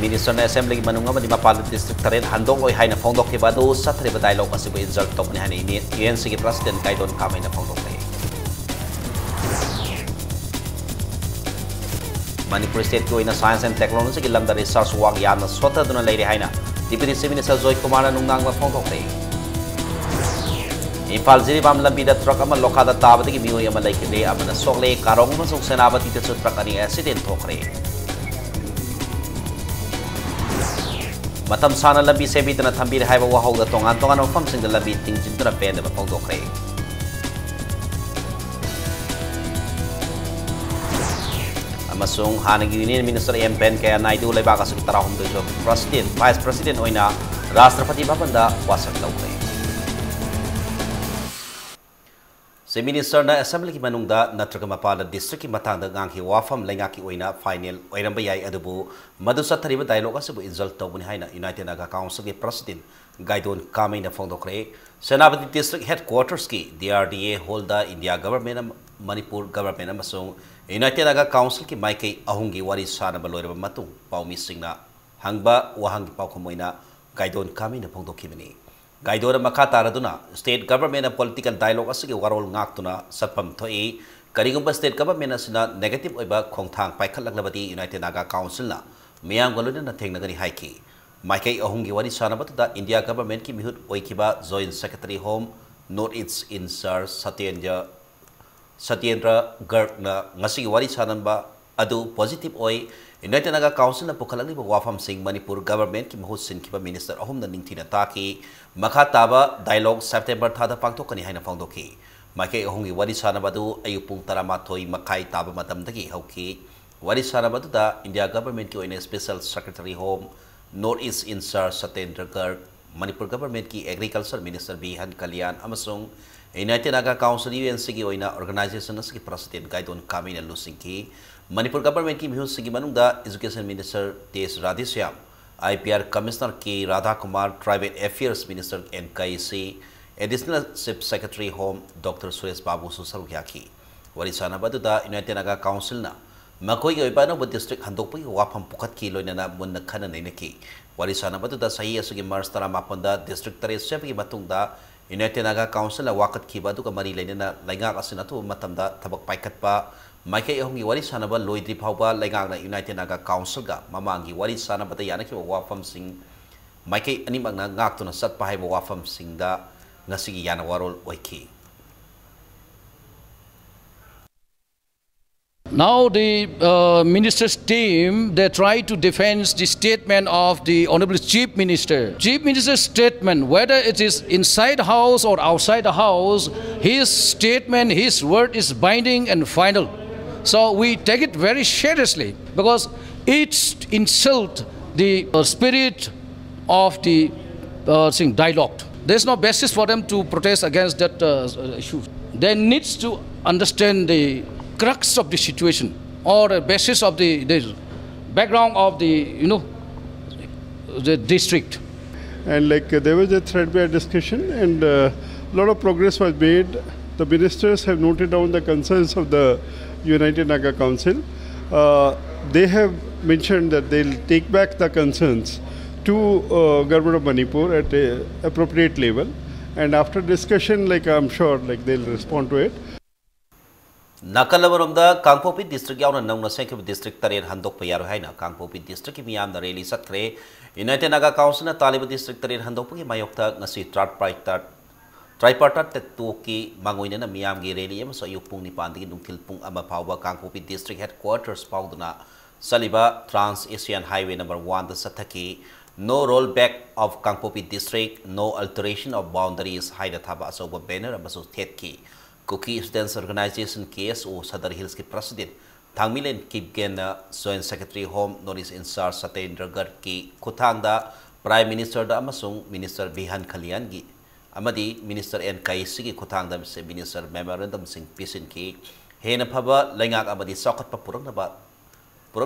Minister na Assembly ki manunga madi mapalad district taren handong oi haina phongdok ki badu sathre ba dialogue asibu insult tok ni hani ANC ki president kaidon kamay na phongdok le Manipur state ko ina science and technology ki lamda research wag yamna swata duna leire haina Deputy Chief Minister Joy Kumar na nungang ma phongdok le Impal Jiribam lambi da truck ama lokada tabati ki miyoy ama laikile amana sokle karong ma sok senabati te truck ani accident thokre Matam sana lambi sebi tana thambir haiba wahau da tongan tongan mafam sing da lambi tingjin tana pen da phongdokre amasung hanagi Union Minister M Pen kaya naidu leibaka sa tarahum do jo President Vice President oina Rashtrapati Bhavan da wasak lawre Se Minister na Assembly ki manungda natraga mapala district ki matang da ngang ki wafam lenga ki oina final oiramba yai adubu madu sa thariba dialogue asabu insult tawbuni haina United Naga Council ki President Gaidon kamay na phongdokre Senapati District Headquarters ki DRDA holda India Government Manipur Government amasung United Naga Council ki maikay ahungi wari sana baloiraba matung paumi singna hangba wahangi paukamoina Gaidon kamay na phongdokimani Gaidora Makataraduna, state government and political dialogue asigi warol ngaktuna satpam thoi karigumba state government asina negative oiba khongthang paikhatlaknabati United Naga Council na miyam galuna na thengnagani haiki maikai ahungi wari sanabatuda India government ki mihut oikiba Joint Secretary Home North East Insar Satyendra Garg na ngasigi wari sananba adu positive oi United Naga Council na pukhalagli wafam sing Manipur government ki mahut sin kiba minister ahum na ningtina taki makataba dialogue September thada pangthokani haina phongdoki maike ahungi wari sanabadu ayupung taramathoi makai taba matamdagi hauki wari sanabadu da India government ki oina special secretary home North East Insar Satyendra Garg Manipur government ki agriculture minister Bihan Kalyan amasung United Naga Council UNC ki oina organization as ki president Gaidon Kamina Lusingki Manipur government ki mihus sigi manungda education minister T.S. Radhishyam IPR commissioner ki Radha Kumar private affairs minister NKC additional chief secretary home Dr. Suresh Babu Susaruhyaki wari sana baduda United Naga Council na makoi gi oibano bu district handokpi wafam pukhat ki loinana munna khana nainaki wari sana baduda sahi asugi March tara maponda district tare sebi matungda United Naga Council na wakat ki baduga mari lainana lainga asinatu matamda thabak paikhatpa Maike ahungi wari sanaba loidri phauba laigang na United Naga Council ga mamangi wari sanaba ta yana ki wafam sing maike ani magna ngak to na sat pa haiba wafam sing da ngasigi yana warol oiki Now the minister's team, they try to defend the statement of the Honorable Chief Minister. Chief Minister's statement, whether it is inside the house or outside the house, his statement, his word is binding and final. So we take it very seriously because it insults the spirit of the dialogue. There's no basis for them to protest against that issue. They need to understand the crux of the situation or the basis of the background of the the district. And there was a threadbare discussion and a lot of progress was made. The ministers have noted down the concerns of the United Naga Council. They have mentioned that they'll take back the concerns to government of Manipur at a appropriate level, and after discussion, I'm sure they'll respond to it. Nakalabarumda Kangpopi district yauna nangna Senkib district tarin handok payaru haina Kangpopi district ki miyam na rally satkre United Naga Council na Taliban district tarin handok ki mayokta ngasi tripartite tuki mangoina na miyam gi rally am so yupung ni pandigi nungtil pung ama pauba Kangpopi district headquarters pauduna saliba Trans Asian Highway number 1 da sathaki no rollback of Kangpopi district, no alteration of boundaries haida thaba asoba banner amaso thetki Cookie Students Organization case o Sadar Hills ki president Thangmilen Kipgen Joint Secretary Home North Insar Satyendra Garg ki kuthangda Prime Minister da amasung Minister Bihan Kalyan gi amadi Minister NKC ki kuthangda se Minister Memorandum sing pisin ki hena phaba laingak amadi sakat pa purang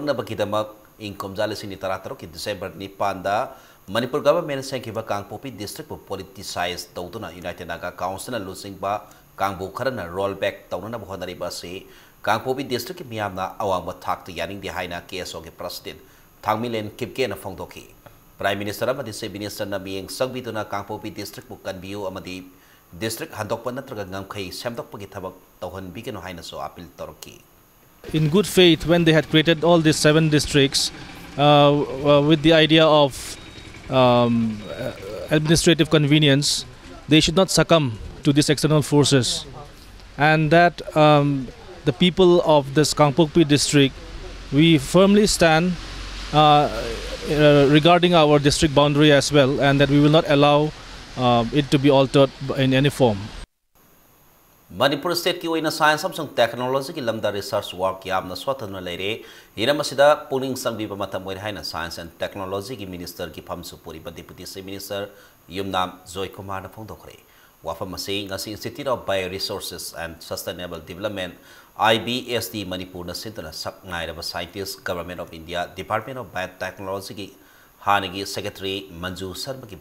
na bakidamak income jale sini tarataro ki December ni panda Manipur government sengkiba Kangpopi district po politicized tawtuna United Naga Council na losing ba Kangbu karana rollback tauna na buhonari ba si Kangpopi district ki miyam na awang batak to yaning di haina KSO ki president Thangmilen Kipkena Fongdoki. Prime Minister Amadi Chief Minister na miyeng sagbiduna Kangpopi District Bukan Biu Amadi District Handokpa natraga ngamkhay semdokpagi thabak tawhan bigano haina so appeal toroki. In good faith, when they had created all these 7 districts with the idea of administrative convenience, they should not succumb to these external forces, and that the people of this Kangpopi district, we firmly stand regarding our district boundary as well, and that we will not allow it to be altered in any form. Manipur State ki oina science samsung technology ki lamda research work yamna swatana leire hiramasida puning sangbiba matam oina haina science and technology ki minister ki phamsu puri ba deputy chief minister Yumnam Joy Kumar na phongdokre wafam masi ngasi Institute of Bioresources and Sustainable Development IBSD Manipur na sintana sak ngai scientists Government of India Department of Biotechnology ki hanigi secretary Manju Sharma ki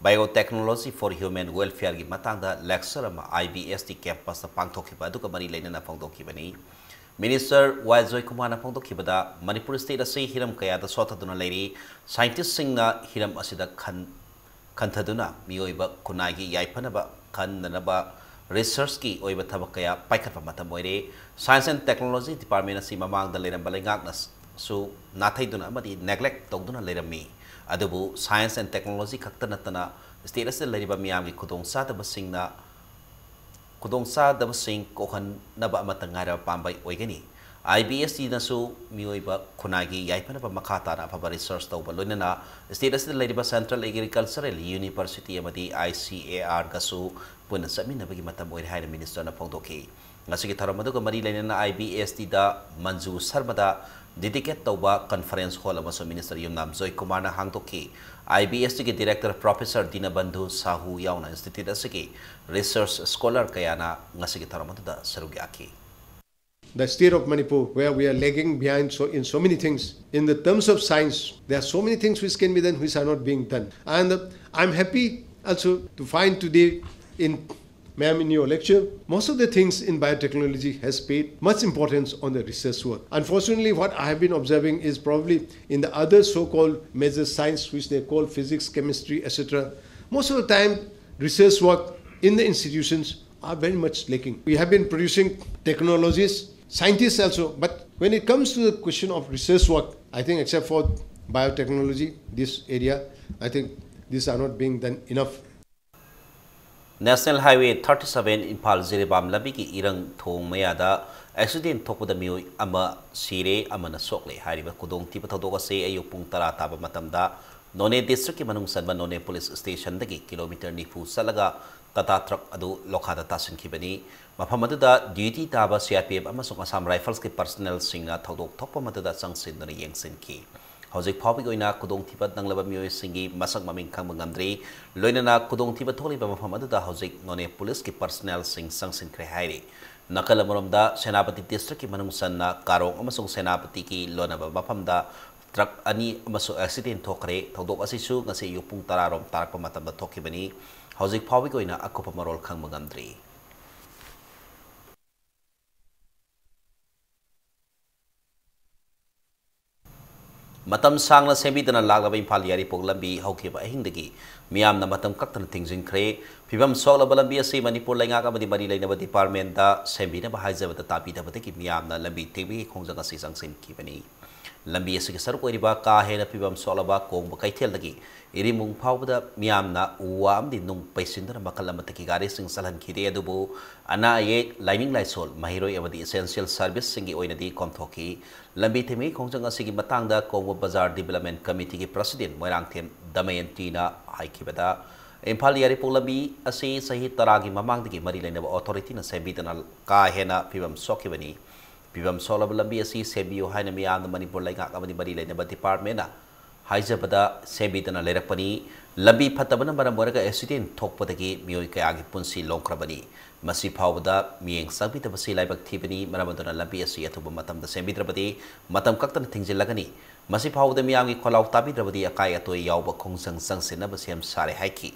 Biotechnology for Human Welfare ki matangda lecture ama IBSD campus na pangthokhiba aduka mari leinana phongdokhibani Minister Joy Kumar na phongdokhibada Manipur state ase hiram kaya da sotaduna leiri scientists singna hiram asida khanthaduna mioiba kunagi yaipanaba khandanaba research ki oiba thabak kaya paikhatpa matam oire Science and Technology Department asi mamangda leiramba lengakna su nathaiduna amadi neglect tawduna leirami Adubu Science and Technology Kaktanatana State as the Lariba Miami Kudong Sada Basingna Kudong Sada Basing Kohan Naba Matangara Pambay Oigani IBSD Nasu Muiba Kunagi Yaipanaba Makata Papa Research Toba Lunana State as the Lariba Central Agricultural University Amadi ICAR Gasu Punasami Nabagi Matamoy High Minister Napondoki Nasiki Taramaduka Marilena IBSD da Manju Sarmada Dedicate Toba Conference Hall amaso Minister Yumnam Joy Kumar na hangtoki IBSD ke Director Professor Dinabandhu Sahu yauna Institute asiki research scholar kayana ngasigi taramatuda sarugyaki. The state of Manipur, where we are lagging behind in so many things. In the terms of science, there are so many things which can be done which are not being done. And I'm happy also to find today Ma'am, in your lecture, most of the things in biotechnology has paid much importance on the research work. Unfortunately, what I have been observing is probably in the other so-called major science, which they call physics, chemistry, etc. Most of the time, research work in the institutions are very much lacking. We have been producing technologies, scientists also, but when it comes to the question of research work, I think except for biotechnology, this area, I think these are not being done enough. National Highway 37 Impal Ziribam Labiki Irang Thong Mayada accident Tokuda Mui Ama Sire Amana Sokle Hariba Kudong Tipatoga say Ayupung Tara Taba Matamda None District Manung Sanba None Police Station Dagi Kilometer Nifu Salaga Tata Truck Adu Lokada Tasin Kibani Mapamada Duty Taba CIPM Amasung Assam Rifles Ki Personnel Singa Todok Topa Matada Sangsin Yang Sinki Hojik Public Oina Kudong Tipat Nanglaba Mui Singi Masak Maming Kang Mangamdri Loinana Kudong Tipat Toli Bamamada Hojik None Police Ki Personnel Sing Sangsin Krehairi Nakalamuramda Senapati District Ki Manung Sanna Karong Amasung Senapati Ki Lonaba Bapamda Truck Ani Amasu Accident Tokre Todok Asisu Ngasi Yupung Tararom Tarakpa Matamba Tokibani Hojik Public Oina Akupa Marol Kang Mangamdri Matam sang na sebi dana lagaba impal yari poglambi haukiba ahingdagi miyam na matam kaktan tingzing kre pibam sogla balambi ase Manipur lainga ka madi mari lainaba department da sebi na bahaiza bata tapi da bata ki miyam na lambi tebi khongjang ase sangsin kibani lambi ase ki sarko riba ka hena pibam sogla ba kong ba kaithel dagi irimung phawda miyam na uwa amdi nung paisindra makalamata ki gari sing salhan khide adubu ana ye lining laisol mahiroi abadi essential service singi oina di komthoki lambi themi khongjang ase ki matangda Kongo Bazar Development Committee ki President Moirang Them Damayanti na haikibada Impal yari poglabi ase sahi taragi mamangdagi mari lainaba authority na sebidana ka hena pibam sokibani pibam solab lambi ase sebiyo haina miyam na Manipur lainga ka mari lainaba department na haijabada sebidana lerakpani lambi phatabana maram oraga accident thokpadagi mioi kayagi punsi longkrabani masi phawda miyeng sabitaba si laibak thibani maramandana lambi ase athuba matamda sembidrabadi matam kaktan thingjilagani masi phawda miyamgi kholau tabidrabadi akai atoi yawba khongsang sangsinaba sem sare haiki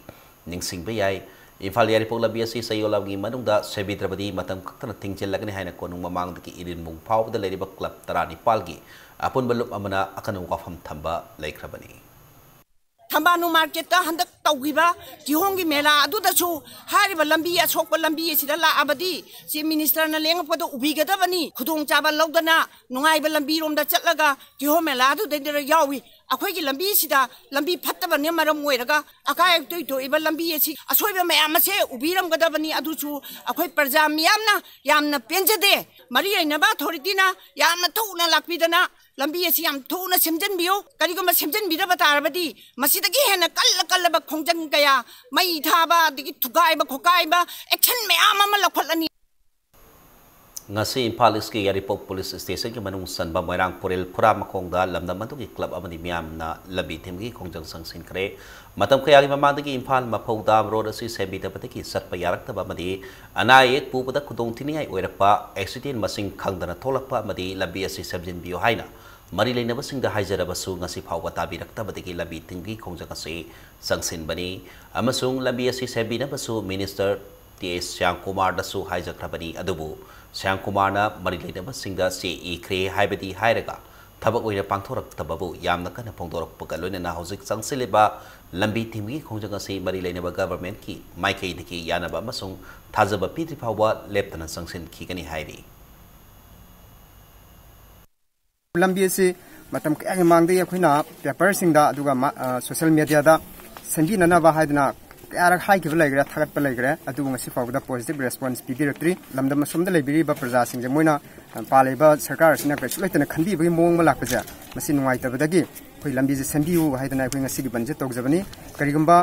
ningsingba yai Imphal Yaripok Lambi asi sayolamgi manungda sebidrabadi matam kaktana tingchilagani haina konung mamangdaki irin mung phawda leriba club tarani palgi apun balup amana akanu wafam thamba laikhrabani. Thambanu market ta handak tawgiba tihongi mela aduda chu hariba lambi asokpa lambi sida la abadi si minister na lengapado ubigadabani khudong chaba lawdana nungaiba lambi romda chatlaga tihom mela adu dendera yawi akhoi lambi sida lambi phattaba ne maram moiraga akai toi toi iba lambi si asoiba mayam se ubiram gadabani adu chu akhoi parja yamna penjade mari aina ba authority na yamna thuna lakpidana lambi asi yam thuna semjan biyo karigoma semjan bida batarabadi masidagi hena kallaba khongjang kaya mai thaba digi thugaiba khokaiba action mayam ama lakholani ngasi Imphal Eastki Yaripok Police Station ki manung sanba moirang puril pura makongda lamdam mantuki club amani miyamna labi thimgi khongjang sangsin kre matam kaya gi mamandagi Imphal maphaudam road asi sebita patiki satpa yaraktaba amadi anayek pupada khudong thinai oirakpa accident masing khangdana tholakpa amadi labi asi sabjin biyo haina mari leinabasingda haijarabasu ngasi phawba tabiraktabadagi labi thimgi khongjang asi sangsin bani amasung labi asi sebinabasu minister T.S. Shyamkumar dasu haijakrabani adubu Shyamkumar na mari leinabasingda CE kre haibadi hairaga thabak oina pangthoraktababu yamna kana phongdorapga loinana hojik sangsiliba lambi thimgi khongjang asi mari leinaba government ki maikei diki yanaba amasung thajaba pitri phawba leptana sangsin khigani hairi lambi se matam kya mangde yakhoina paper singda aduga social media da sendi nana ba haidna kya hai ki laigra thagat pa laigra aduga ngasi fawda positive response pidiratri lamdam somda laibiri ba praja singje moina paleba sarkar sina ka sulaitana khandi bi mong ma lakpaja masi nuai tabadagi khoi lambi je sendiu haidna khoi ngasi gi banje tokjabani karigamba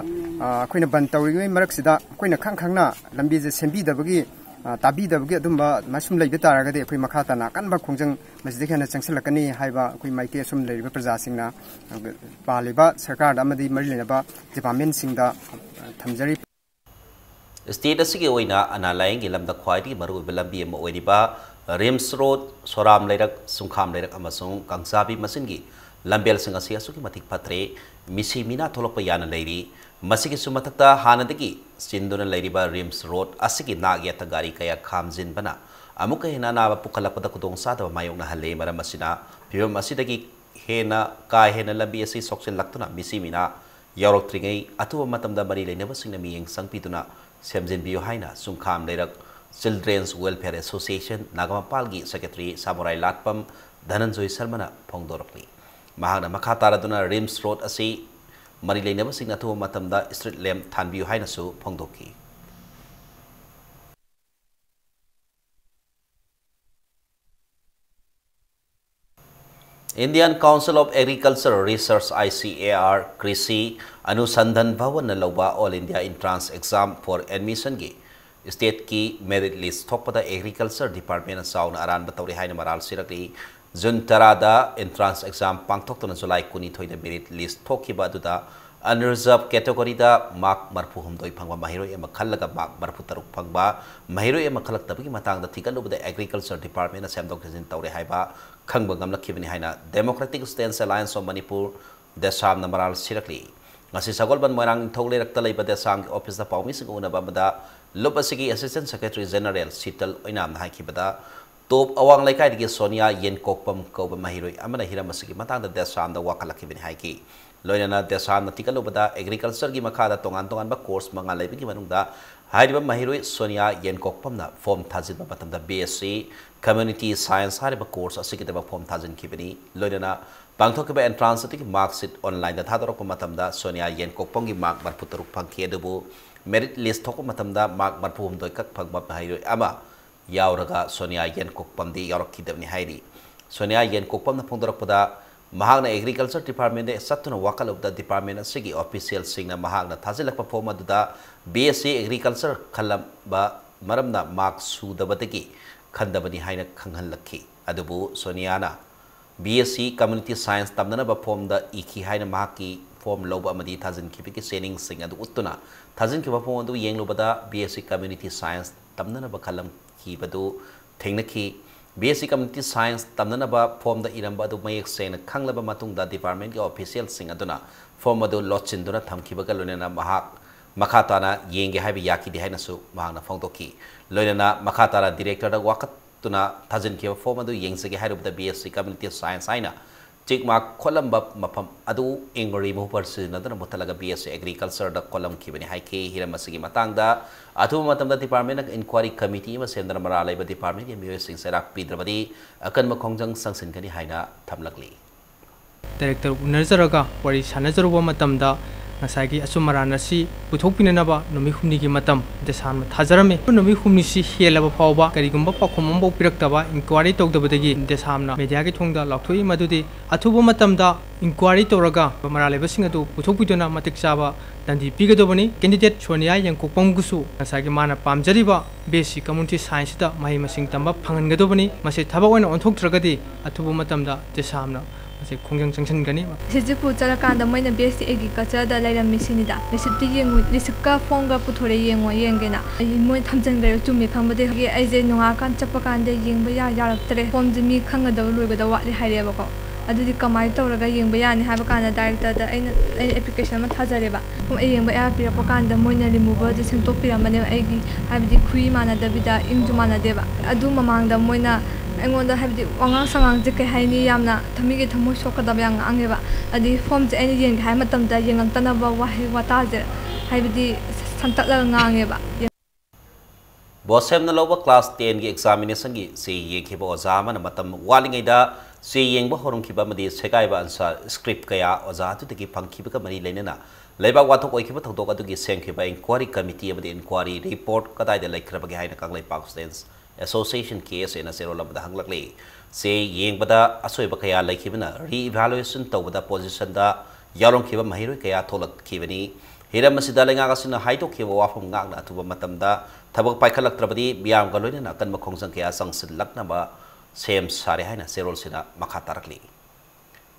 khoina ban tawri marak sida khoina khangna lambi je sembi dabagi tabi dabagi adumba masum laibe taragade khoi makhata na kanba khongjang masjid khana changsilakani haiba khoi maike sum laiba praja singna paleba sarkar amadi mari lenaba department singda thamjari state asigi oina analayeng lamda khwaidi maru lambi am oiniba Rims Road Soram Lairak Sungkham Lairak amasung Kangsabi masingi lambel singa sia suki matik patre misi mina tholokpa yana leiri masigi sumatakta hanadagi sinduna leiriba Rims Road asigi nagyata gari kaya khamjin bana amuka hena na pukhalapda kudong sa da mayong na hale mara masina pibam asidagi hena ka hena lambi asi soksen laktuna misi mina yarok tringai atuwa matamda mari leinaba singna miyeng sangpituna semjin biyo haina Sungkham Lairak Children's Welfare Association Nagamapalgi Secretary Samurai Latpam Dhananjoy Sarmana Phongdorokli mahagna makataraduna Rims Road asi mari leinabasing athuwa matamda street lamp thanbiyu haina su phongdoki Indian Council of Agriculture Research ICAR Krishi Anusandhan Bhavan na lauba All India Entrance Exam for Admission gi State ki merit list thokpada Agriculture Department sauna aran batawri haina maral sirakli June 10 da entrance exam pangthoktona July 12 da merit list thokiba duda unreserved category da mark marfu humdoi phangba mahiroi ema khallaga mark marfu taruk phangba mahiroi ema khalak tabagi matang da thikalubada Agriculture Department na semdok jin tawre haiba khangba ngamlakhibani haina Democratic Stance Alliance of Manipur desam na maral sirakli ngasi sagolban moirang thole rakta leiba desam office da pawmi sing una bamada Lopasigi Assistant Secretary General Sital Oinam Haikibada Top Awang Laikai di Sonia Yen Kokpam Koba Mahiroi Amana Hiramasigi Matang the Desam the Wakalakibin Haiki Loyana Desam the Tikalubada Agriculture Gimakada Tongan Tongan ba course Manga Lebi Manunda Haiba Mahiroi Sonia Yen Kokpamna Form Tazin Batam the BSc Community Science Hariba course Asikitaba Form Tazin Kibini Loyana Bangtokiba entrance marks it online the Tadorok Matamda Sonia Yen Kokpongi Mark Marputaruk Panki Edubu merit list thoko matamda mark marphum doi kak phagma hairoi ama yauraga Sonia Yen Kokpam di yaurok kidabni hairi Sonia Yen Kokpam na phongdorakpada mahagna Agriculture Department de satuna wakal of the department asigi official singna mahagna thajilakpa form aduda BSc Agriculture khalam ba maramna mark sudabadagi khandabani haina khanghanlakhi adubu Sonia na BSc Community Science tamnana ba form da iki haina mahaki form loba amadi thajin kipiki sening sing adu uttuna thajin kiba form adu yenglobada BSc Community Science tamnana ba khalam kibadu thengnaki BSc Community Science tamnana ba form da iramba adu mayek sena khanglaba matung da department ki official sing aduna form adu lochin duna thamkiba galunena mahak makatana yenge haiba yaki di haina su mahangna phongtoki loinana makatara director da wakatuna thajin ki form adu yengsege hairubda BSc community science haina chikma kolamba mapam adu ingori mu parsi nadana mutalaga BSc agriculture da kolam ki bani haike hiramasigi matangda athu matamda department of inquiry committee ma sendra mara laiba department ya miyo sing serak pidrabadi akan ma khongjang sangsin kani haina thamlakli director unarjaraga wari sanajaruba matamda ngasagi asumarana si puthokpinanaba nomi humni gi matam desan ma thajarame nomi humni si helaba phawba karigumba pakhomambo piraktaba inquiry tawdabadagi desamna media gi thongda lakthoi madudi athuba matamda inquiry tawraga maraleba singadu puthokpidona matik chaba dandi pigadobani candidate Sonia Yangkokpam gusu ngasagi mana pamjariba basic community science da mahi masing tamba phangangadobani mase thaba oina onthoktragadi athuba matamda desamna Kongjang Junction gani Sijipu Charakanda Moina BSc Agriculture da Laila Missinida Recipe Yengu Nisika Fonga Puthore Yengo Yengena Moy Thamjang Gare Tumi Khambade Aise Nunga Kan Chapakanda Yengba Yaraktre Form Jimi Khanga da Luga da Watli Haireba Adudi Kamai Toraga Yengba Yani Habakana director da application ma Thajareba Yengba Apirapakanda Moina remover the Sentopira Mane Agi Habdi Kui Mana Davida Imjumana Deva Adu Mamanga Moina Angonda have the Wanga Sang Jekahini Yamna, Tamigi Tamushoka Yang Angeva, the forms any young Hamatam da Yang Tanaba Wahi Watazer, have the Santa Langeva. Bosem Nalova class 10 examination say Yekibo Zaman Matam Walingeda, say Yang Bohorum Kibamadi, Sekaiba and script Kaya, Ozatu to keep Pankibaka Mari Lenina. Leba Wato Okiba Toga to get Sankiba inquiry committee of the inquiry report, Kadai the Lake Krabagahina Kanglai Pakistans. Association case in a zero of the Hanglakli. Say Yang Bada Asoiba Kaya like Kivana, re-evaluation to the position da Yaron Kiva Mahiri Kaya Tolak Kivani, Hira Masidalangas in a Haito Kiva from Gagna to Matamda, Tabak Paikalak Trabadi, Biam Galuna, Kan Makongsan Kaya Sangsin Laknaba, same Sarihana, Serol Sina Makatarakli.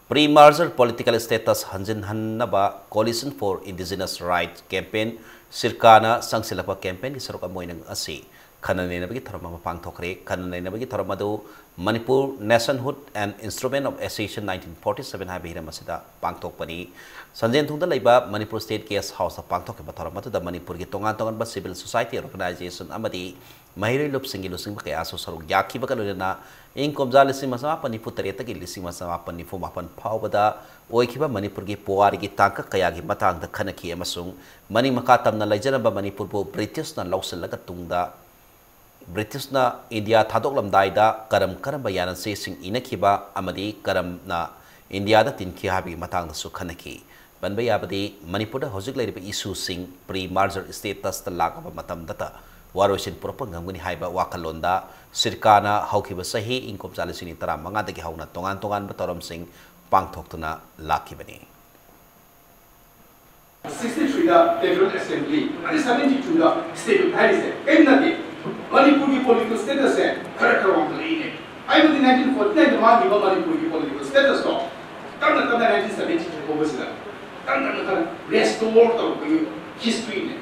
Pre-merger political status Hanjin Hanaba, Coalition for Indigenous Rights Campaign, Sirkana, Sangsilapa Campaign is Rokamoinang Asi. Kananay na bagi tarama mapangtokre, kananay na bagi taramado Manipur Nationhood and Instrument of Accession 1947 habihira masida pangtokpani. Sanjen tungda laiba Manipur State Guest House pangtok ba taramado da Manipur gi tongan-tongan ba civil society organization amadi mahiri lupsingi lusing ba kaya so sarug yaki ba kaluna ingkom za lising masama pani putareta gi lising masama pani fumapan pawbada oikiba Manipur gi puari gi tangka kaya gi matang da khanaki amasung mani makatam na laijana ba Manipur bo British na lawsel laga tungda British na India thadok lamdaida karam bayanan se sing inakiba amadi karam na India da tinki habi matang su khanaki banba yabadi Manipur da hojik laiba issue sing pre-merger status ta lagaba matam data warosin propagangani haiba wakalonda sirkana haukiba sahi inkom chalisini tara manga dagi hauna tongan batoram sing pangthoktuna lakibani 63 da Federal Assembly and 72 da State Harris Kennedy Manipuri political status है खरक करवाऊँ तो नहीं है आई बल्कि 1949 के बाद निकल Manipuri political status तो तब 1970 को बस लगा तब restore तो कोई history ने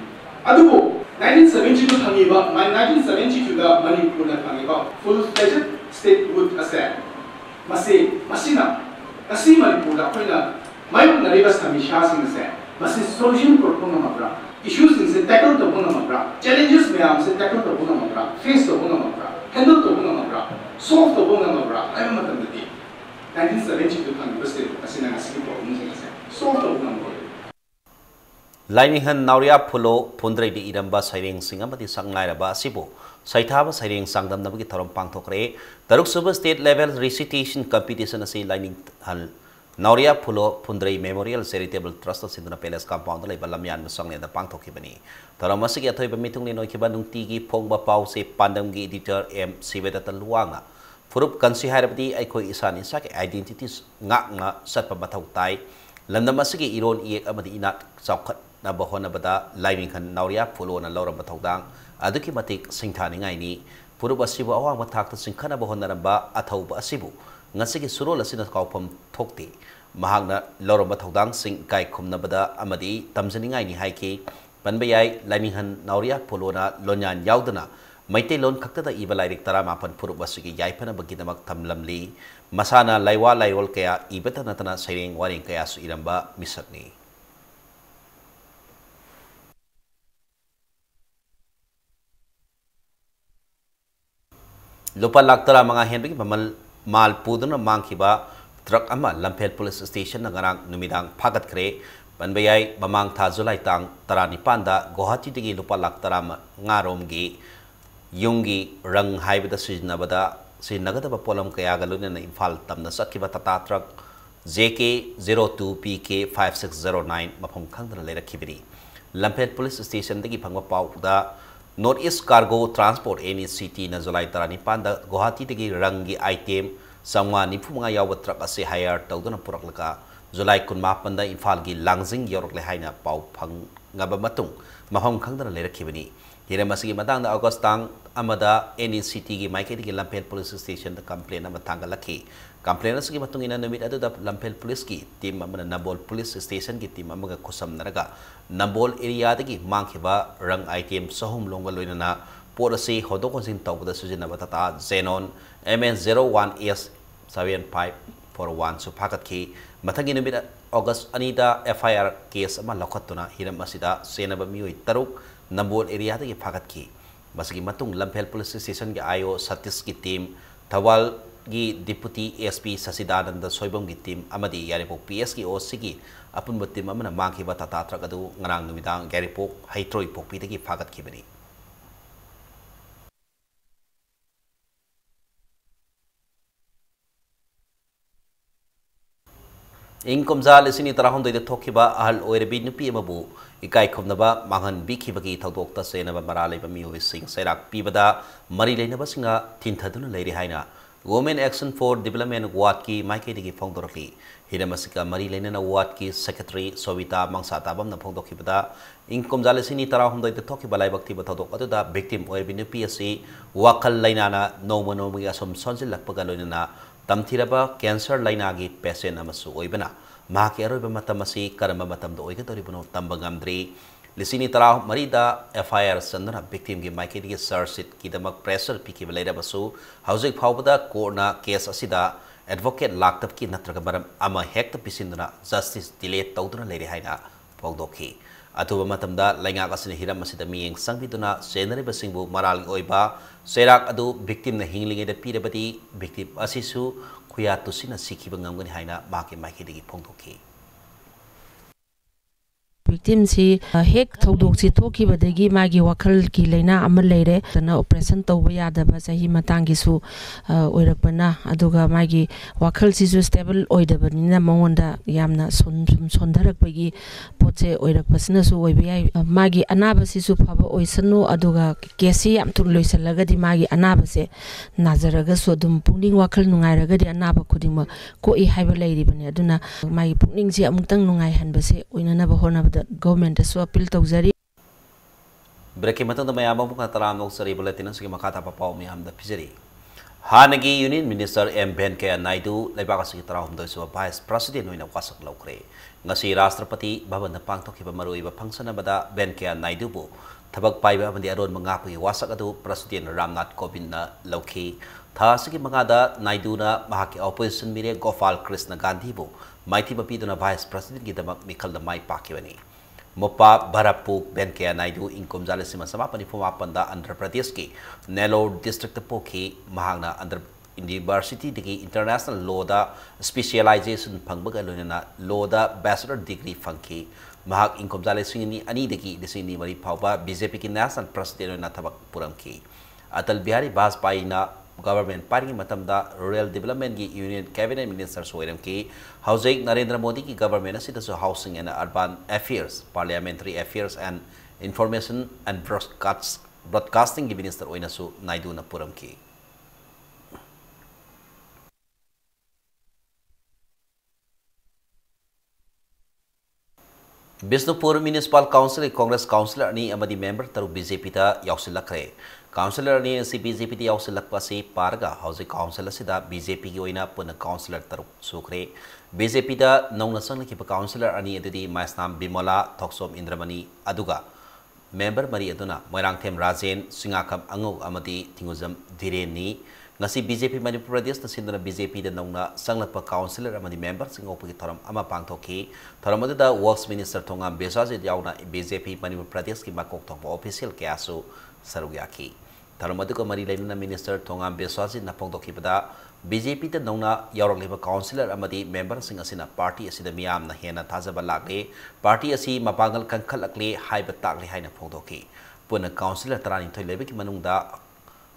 अदुको 1972 थंगीबा 1972 का Manipur ना थंगीबा full-fledged statehood asset मसीना Manipur ला कोई ना माइक नरेगा समीक्षा सिंह से solution proposal Magra issues in se tackle to buna magra challenges me am se tackle to buna magra face to buna magra handle to buna magra solve to buna magra I am matam de 1972 kan university asina ngasiki problem se solve to buna magra Lainihan Nauria Pulo Pundre di Iramba Sairing Singamati Sangnai Raba Sibo Saitaba Sairing Sangdam Nabagi Torom Pangtokre Daruk Suba State Level Recitation Competition Asi Lining Han Nauria Pulo Pundre Memorial Charitable Trust Sinduna Palace Compound Lai Balamian Musang the Pangtokibani. Taramasi at Toy meeting in Okibanung Tigi Pongba Pause Pandamgi editor M. Siveta Luanga. Furup Kansi Harabdi Aiko Isan in Saki identities Nga Satpa Batautai. Landamasiki Iron E. Amadi Inat Saukat Nabahona Bada Living Han Nauria Pulo and Laura Bataudang Aduki Matik Singtani Ngaini Furup Asibu Awang Matak Sinkana Bahonaramba Atauba Asibu. Ngasigi surol asina kaupam thokti mahagna loromba thodang sing kai khumna bada amadi tamjaningai ni haiki panbayai lainihan nauria polona lonyan yaudana maite lon khakta da iba lairik tara mapan purub basigi yaipana bagidamak tamlamli masana laiwa lairol kaya ibeta natana sairing waring kaya su iramba misakni lupa lak tara mga henbigi mamal mal puduna mangkiba truck ama Lampel Police Station na ngarang numidang pagat kre banbayay mamang tha Julai tang tarani panda Guwahati digi lupa lak tara ngarom gi yunggi rang haibada sijnabada sinagadaba polam kaya galuna na Imphal tamna satkiba tata truck JK02 PK 5609 mapam khangdana lerakibiri Lampel Police Station dagi phangwa pauda North East Cargo Transport NECT na Julai tarani panda Guwahati dagi rangi item Sangwa nipu mga yawa truck ase hire tawduna puraklaka Julai kunmapan da Imphal gi Langjing yorok lehaina pau phang ngaba matung mahong khangdana lerakibani hira masigi matang da August tang amada NECT gi maike gi Lampel Police Station da complaint ama tanggalaki complaint asigi matung ina numit adu da Lampel Police ki team amana Nambol Police Station gi team amaga kusam naraga Nambol area dagi mangkhiba rang item sahum longa loinana porasi hodokonsin tawda sujina batata Zenon MN01S 7541 supakat ki mathangi numit August anida FIR case ama lokhatuna hiram asida senaba mioi taruk Nambol area dagi phakat ki masigi matung Lampel Police Station gi ayo Satis ki team Thawal gi Deputy SP Sasidananda Soibom gi team amadi Yaripok PS ki OC gi apunba team amana mangkhiba tata truck adu ngarang numidang Yaripok Haitroi Pokpi dagi phakat ki bani Inkomza lisini tarahon doida thokiba ahal oirebi nupi amabu ikai khomnaba mangan bikibagi thodokta senaba maraleba mioi sing serak pibada mari leinaba singa thinthaduna leiri haina Women Action for Development Ward ki maike digi phongdorki hidamasika mari leinana ward ki secretary Sovita Mangsatabam na phongdokibada inkomza lisini tarahon doida thokiba laibakti bathodok aduda victim oirebi nupi asi wakal leinana noma nomi asom sonjil lakpaga loinana Tamthiraba cancer lainagi patient amasu oibana mahaki aroiba matamasi karamba matamda oigadoribano tambangamdri lisini tara marida FIR sandana victim gi maike gi sarsit kidamak pressure piki belaida basu haujik phawbada corna case asida advocate laktap ki natraga baram ama hekta pisinduna justice delay tawduna leiri haina phawdokhi atuba matamda lainga kasini hiram asida miyeng sangbiduna senari basingbu marali oiba serak adu victim na hinglinge da pirabati victim asisu kuya tusina sikiba ngamgani haina maki maiki digi phongdokhi victim si hek thodok si thoki badagi magi wakhal ki leina amal leire tana operation tawba yadaba sahi matangi su oirakpana aduga magi wakhal si su stable oidabanina mongonda yamna sondharakpagi poche oirakpasina su oibiyai magi anaba si su phaba oisanu aduga kesi yam thun loisalagadi magi anaba se nazaraga su dum pungning wakhal nungairagadi anaba khudingma ko I haiba leiribani aduna magi pungning si amutang nungai hanbase oinanaba honaba government as appeal tawzari Breki matang da mayamang buka taram nok sari bulletin sige makata papaw mi hamda pizari Hanagi Union Minister M Venkaiah Naidu laibaka sige tarahum do so Vice President noina wasak laukre ngasi Rashtrapati Bhavan na pangtokhiba maruiba function bada Venkaiah Naidu bu thabak paiba amadi aron mangapi wasak adu President Ramnath Kovind na lauki tha sige mangada Naidu na mahaki opposition mire Gopal Krishna Gandhi bu maiti bapiduna Vice President gidamak mikhal da mai pakibani Mopa Barapu Venkaiah Naidu inkomza lesima samapani pumapanda Andhra Pradesh ki Nellore district poki mahangna Andhra University digi international law da specialization phangbaga loinana law da bachelor degree phangki mahak inkomza lesini ani digi desini mari phawba BJP ki national president na thabak puramki Atal Bihari Vajpayee na government party matamda rural development ki union cabinet minister soiram ki housing Narendra Modi ki government asida so housing and urban affairs parliamentary affairs and information and broadcasting ki minister oina su Naidu na puram ki Bisnupur Municipal Council Congress Councillor ni amadi member taru BJP ta yausilakre Councillor ni si BJP ti yausilakpa si parga housing council asida BJP ki oina puna councillor taru sukre BJP ta nauna sangna ki councillor ani adudi Maisnam Bimola Thoksom Indramani aduga member mari aduna Moirangthem Rajen Singakam Angok amadi Tinguzam Dhireni ngasi BJP Manipur Pradesh na sinduna BJP da nauna sanglakpa councillor amadi member singopagi thoram ama pangthoki thoram adуда works minister thonga Besaje yauna BJP Manipur Pradesh ki makok thokpa official kyasu sarugyaki Taramadu Mari Lena Minister Tongam Beswazi Napongokibada, BJP the Nona Yoroliva Councillor Amadi, member Singasina Party as the Miam Nahena Tazabalagre, Party as he Mapangal Kankalakle, Hybatakli Hina Pondoki, Puna Councillor Tarani to Levik Manunda,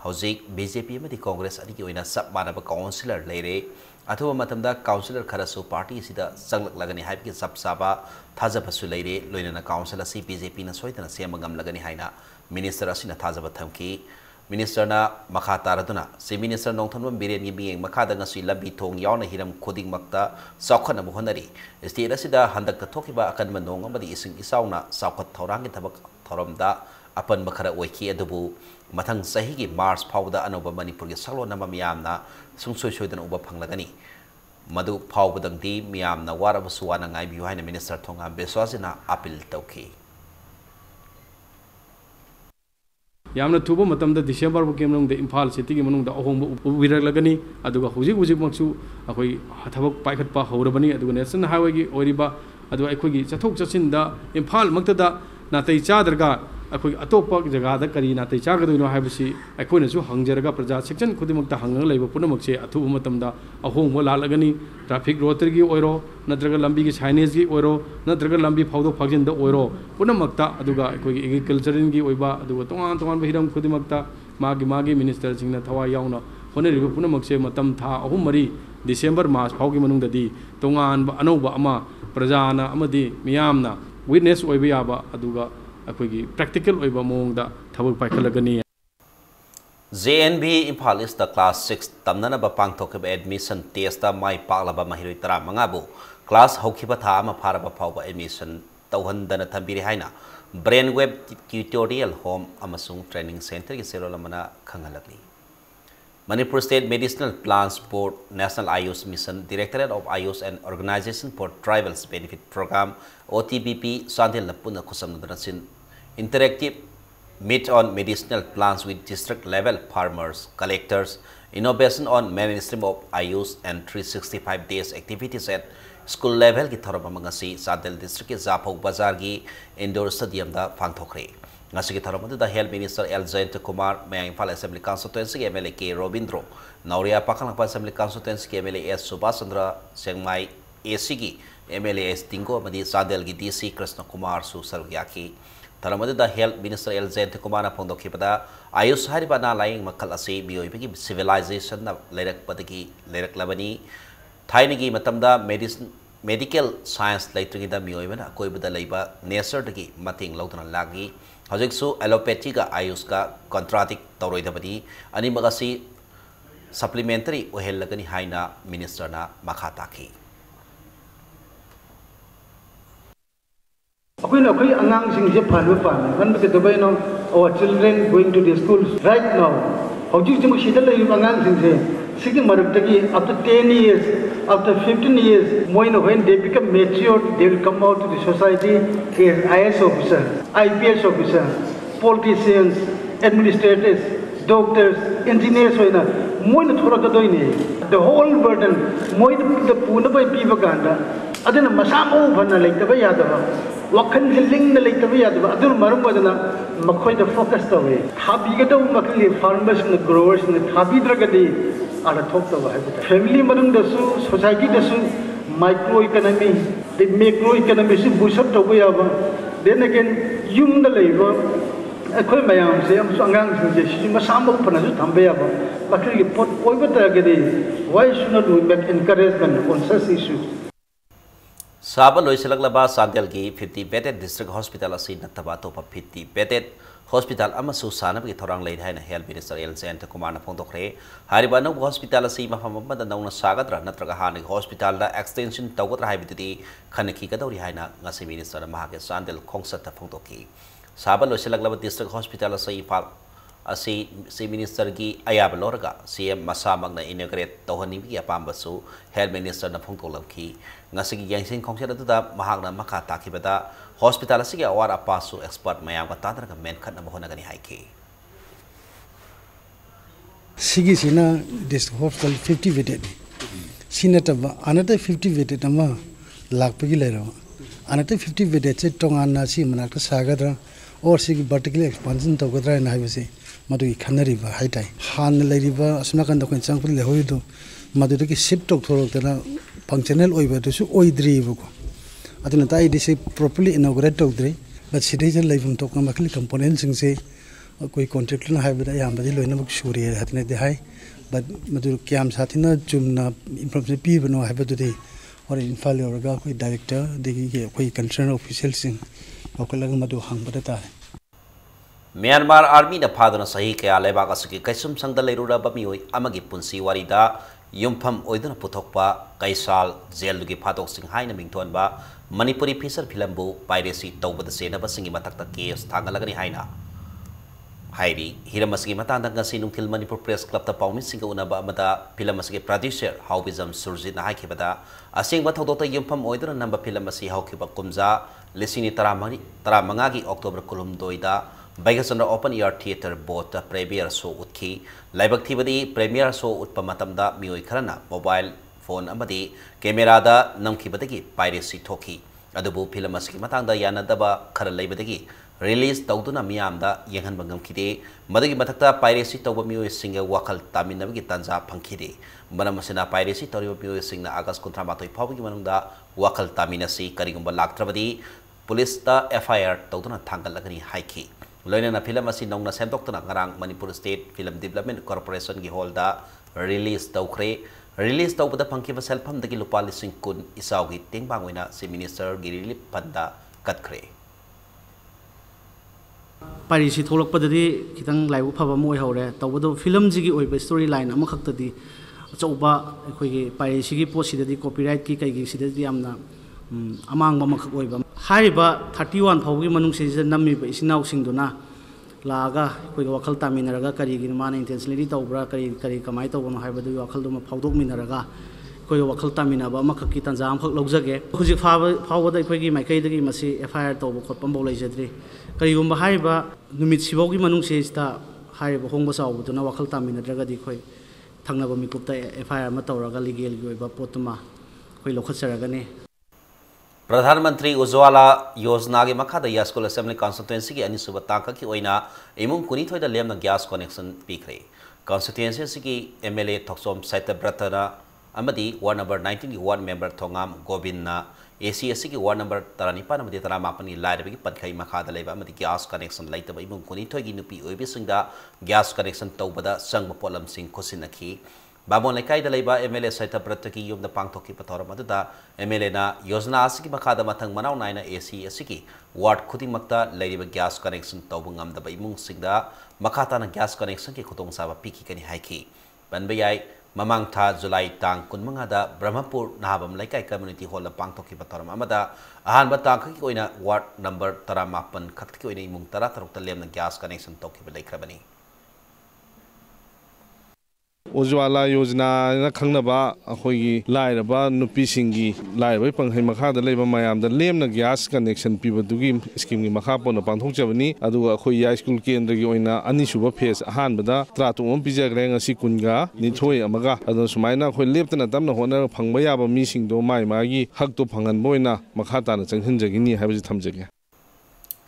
Hosik, BJP Medi Congress at the Uina Submanaba Councillor Lere, Atu Matamda Councillor Karasu Party is the Sanglak Lagani Hype Sub Saba, Tazapasulere, Luina Councillor C BJP Nasoit and Siamagam Lagani Haina, Minister Asina Tazabatamki. Minister na Makataraduna, si Minister Nongtanwan Biren being Makadanga si Labi Tong Yauna Hiram Koding Makta, Saukana Muhonari, State Resida, Handak Tokiba, Akanmanong, but the Ising Isauna, Saukat Torang Tabak Toromda, upon Makara Waki Adubu, Matang Sahigi, Mars Powder, and over Manipur, Salo Namamiamna, Sung Sosho than over Panglagani. Madu Powdang D, Miamna, Warabasuana, I behind the Minister Tonga Beswazina, Apil Toki. Yamna tubo matamda December bukem the Impal City Munung the Ohom Viralagani, Aduga Huji Maksu, Akoi Hatabok Pakat Pa Horabani, Adu Nelson Highway, Oriba, Adu Equigi, Chatok Chasinda, Impal Maktada, Nate Chadarga, Akoi Atopak, Jagada Kari, Nate Chagadu, no Habisi, Akonasu, Hangeraga, Praja section, Kudimakta Hanga, Labor Punamoxe, Atu Matamda, Ahom Walagani, Traffic Rotary Oro, Nadraga Lambi Chinese Oro, Nadraga Lambi Powder Pagin the Oro, Punamakta, Aduga, Agriculture in Giba, Aduatongan, Hiram Kudimakta, Magi Minister Singna Tawa Yauna, Honorable Punamoxe, Matam Ta, Ahumari, December Mas, Paugi Manung the D, Tongan, Anoba Ama, Prajana, Amadi, Miamna, Witness Oibiaba, Aduga. Practical over among the Tabu Pakalagani. ZNB Impal is the class 6 Tamnana Bapang Tokib admission testa my Palaba Mahiritra Mangabu, class Hokibata Paraba Power admission, Tauhan Dana Tambiri Haina, Brainweb Tutorial Home Amasung Training Center is Serolamana Kangalagni. Manipur State Medicinal Plants Board National IOS Mission Directorate of IOS and Organization for Tribals Benefit Program OTBP Sandhil Napuna Kusam Nadrasin interactive meet on medicinal plants with district level farmers, collectors, innovation on mainstream of IOS and 365 days activities at school level Gitarabamangasi Sandhil District Zapo Bazargi Indoor Stadium da Fangtokre. Ngasigi Taramadu the Health Minister L. Jayant Kumar, Mayangpal Assembly Constituency MLA K. Robindro, Nauria Pakalapa Assembly Constituency MLA S. Subhasandra Sengmai ACG, MLA S. Tingo, Madi Sadel DC Krishna Kumar Susalgyaki. Taramadu the Health Minister L. Jayant Kumar Pondokipada, Ayus Haribana lying Makalasi, Biopic Civilization of Lerak Pataki, Lerak Labani, Tainigi Matamda Medical Science Later the Mioivana, Koibada Labor, Nesser Dagi, Mating Lautan Lagi. Hajiksu allopathy ka ayus ka contratic tawroi dabadi ani magasi supplementary ohel lagani haina minister na makhataki akoi angang sing je phalu pan kan be dabai no our children going to the schools right now hojik jim sidal lai angang sing je sigi maruk taki after 10 years after 15 years when they become mature they will come out to the society as IS officer IPS officer politicians administrators doctors engineers moina thora ka doine the whole burden moina the puna bai piba ganda adana masamo bhanna leitaba yadaba wakhan ling na leitaba yadaba adun marum badana makhoi da focus tawe thabi ga do makli farmers and growers and thabi dragadi ala thok tawa family marum da su society da su microeconomy the macroeconomy su busap tawa yaba then again yum da leiba akhoi mayam se am angang je si masamo phana su thambe yaba makli pot oiba taragadi why should not we make encouragement on such issues Saba Loiselagaba Sandelgi 50 bedded district hospital asi Natabato 50 bedded hospital Amasu Sanab Torang Lane Hana Health Minister El Jayant Kumar Pondokre, Haribano Hospital asi Mahamad and Dona Sagadra Natragahani Hospital da extension Tawatra Hibiti Kanaki Kadori Hana Nasi Minister Mahaka Sandel Kongsata Pondoki. Saba Loiselagaba district hospital asi si Minister Gi Ayabalorga, CM Masamag na integrate Tohanibi Apambasu, Health Minister na Pongolaki, Nasigi Yangsing Kongsata da Mahagna Makataki Bada, Hospital Sigi Awara Pasu expert Mayam Tatra men cut na Mohonagani Haiki. Sigi Sina district hospital 50 bedded. Sinataba, another 50 bedded ama Lakpigilero, another 50 bedded Tongan Nasi Manaka Sagadra, or Sigi particular expansion Togadra and Hivasi. मधुगी खनरीबा हाइटाइ हान लेरिबा असना कंद कोन चांगपुर लेहोइदो मधुदगी shift तौथोरक्तना functional ओइबदुसु ओइद्रीबको अदुना ताइ दिसे properly inaugurate तौद्री but citizen लाइफम तोकना मखली कंपोनेंट सिंगसे कोई कॉन्ट्रैक्टर हाइबदा यामबदि लोइनमक सूरी हतने दे हाइ बट मधु क्याम साथिना चुमना इंफॉर्मेशन पीबनो हाइबदुदि और इम्फाल योरगा कोई डायरेक्टर दिगी कोई कंसर्न ऑफिशियल सिंग ओकलग मधु हांगबदा तारे म्यांमार आर्मी न फादना सही कया लेबाक असकी कैसुम संगदा लेरुरबा मियोय अमगी पुंसी वारीदा युमफम ओइदना पुथोकपा कैसाल जेलदुगी फादोक सिंह हाइना मिंगथोनबा मणिपुरी फिसर फिल्मबु पाइरेसी तौबदा सेनबा सिंगी मथक्ता केस थांगलगनी हाइना हाइरी हिरम असगी मतांदा ngasi नुंथिल मणिपुर प्रेस क्लब ता पाउमी सिंग उनबा अमदा फिल्म असगी प्रोड्यूसर हाउबिजम सुरजित हाइखेबदा असेंगबा थौदोता युमफम ओइदना नंबा फिल्म असी हाउखेबा कुमजा लिसिनी तरा मंगागी अक्टोबर कुलुमदोइदा Bhagyachandra open air theatre boat premiere show उठी लाइबक थीबदी प्रीमियर शो उत्प मतमदा मियोय खरना मोबाइल फोन अमदी कैमेरादा नमखिबदगी पाइरेसी थोखी अदुबु फिल्म असकी मतंगदा यानदबा खर लेबदगी रिलीज तौदुना मियामदा यंगहनबा ngमखिदे मदगी मथक्ता पाइरेसी तौबा मियोय सिंग वखल तामिनबगी तंजा फंखिदे बनमसना पाइरेसी तौरिबा मियोय सिंगना अगस्त 19 फावगी मनंगदा वखल तामिनसी करिगुंबा लाक्त्रबदी पुलिसता एफआईआर तौदुना थांगलगनी हाइखी लोइना फिल्म असी नौना सेमदोक्तना ngarang Manipur state film development corporation की हॉल दा रिलीज तौखरे रिलीज तौबदा फंखिबा सेल्फम दगी लुपा लिसिंग कुन इसाउगी तेंगबांगोइना सी मिनिस्टर गी रिलीफ फंदा कटखरे पारिसी थोलकपददी खितंग लाइव फबा मोय हौरे तौबदो फिल्म जिगी ओइबा स्टोरी लाइन अमा खक्तदी अचौबा अखोइगी पारिसीगी पोसिददी कॉपीराइट की कईगी सिददी यामना अमांगबा मखक ओइबा हारिबा 31 फाउगी मनुंगसे नम्मीबा इसिनाउसिंगदुना लागा अखोइगा वखल तामिनरगा करिगी माना इंटेंशनली तौब्रा करी कमाय तौबनो हाइबदु वखलदुमा फाउदोकमिनरगा अखोइगा वखल तामिनबा मखक्की तंजा अमखक लौजगे हुजि फावदा अखोइगी माइकैदगी मसी एफआईआर तौब खोटपम बौ लैजद्री करिगुंबा हारिबा नुमित सिबौगी मनुंगसेसिता हारिबा होंबा चावबदुना वखल तामिनद्रगदी अखोइ थंगनबा मिकुपता एफआईआर मा तौरगा लीगेलगी ओइबा पोतुमा अखोइ लौखतसरगने प्रधानमंत्री उज्ज्वला योजना के मखादा यास्कुल असेंबली कॉन्स्टिट्यूएंसी की अनिसुब तांका की ओइना इमुंग कुनिथोइदा लेमना गैस कनेक्शन पीखरे कॉन्स्टिट्यूएंसी की एमएलए थोक्सोम सैतब्रतना अमदी वार्ड नंबर 19 की वार्ड मेंबर थोंगाम गोविंदना एसीएससी की वार्ड नंबर 39 अमदी 38 की लाइरबी की पनखै मखादा लेबा अमदी गैस कनेक्शन लैतबा इमुंग कुनिथोइ की नुपी ओइबिसिंगदा गैस कनेक्शन तौबदा संग पोलम सिंह खुसिनखी बामोन लेकाइदा लेबा एमएलए सैतब्रत की युमदा पांगथोकी पथौरम अदुदा एमएलए ना योजना आसिकी मखादा मथंग मनाव नाइना एसीएससी की वार्ड खुदिमक्ता लेरिबा गैस कनेक्शन तौब ngamdaba imung singda मखाताना गैस कनेक्शन की खुतोंग साबा पीकी कनी हाइकी बनबा याई ममांग था जुलाई तांग 15 दा ब्रह्मपुर नाबम लेकाइ कम्युनिटी हॉल पांगथोकी पथौरम अमदा अहानबा तांग की ओइना वार्ड नंबर 38 खक्ति की ओइना इमुंग 13 ता लेमना गैस कनेक्शन तौकी लेख्रबनी उज्ज्वला योजना खंगनबा अखोइगी लाइरबा नुपीसिंगी लाइरबा पंखै मखादा लेबा मयामदा लेमना गैस कनेक्शन पीबदुगी स्कीम की मखा पोना पांथोकजबनी अदुगा अखोइ या स्कूल केंद्र की ओइना अनिसुबा फेस अहानबदा त्रातुम पिजग्रे ngasi kunga निथोय अमगा अदु सुमाइना अखोइ लेप्तना तमना होना फंगबा याबा मीसिंगदो माइ मागी हकतो फंगनबो ओइना मखा ताना चंगहनजगिनी हाबजि थमजगे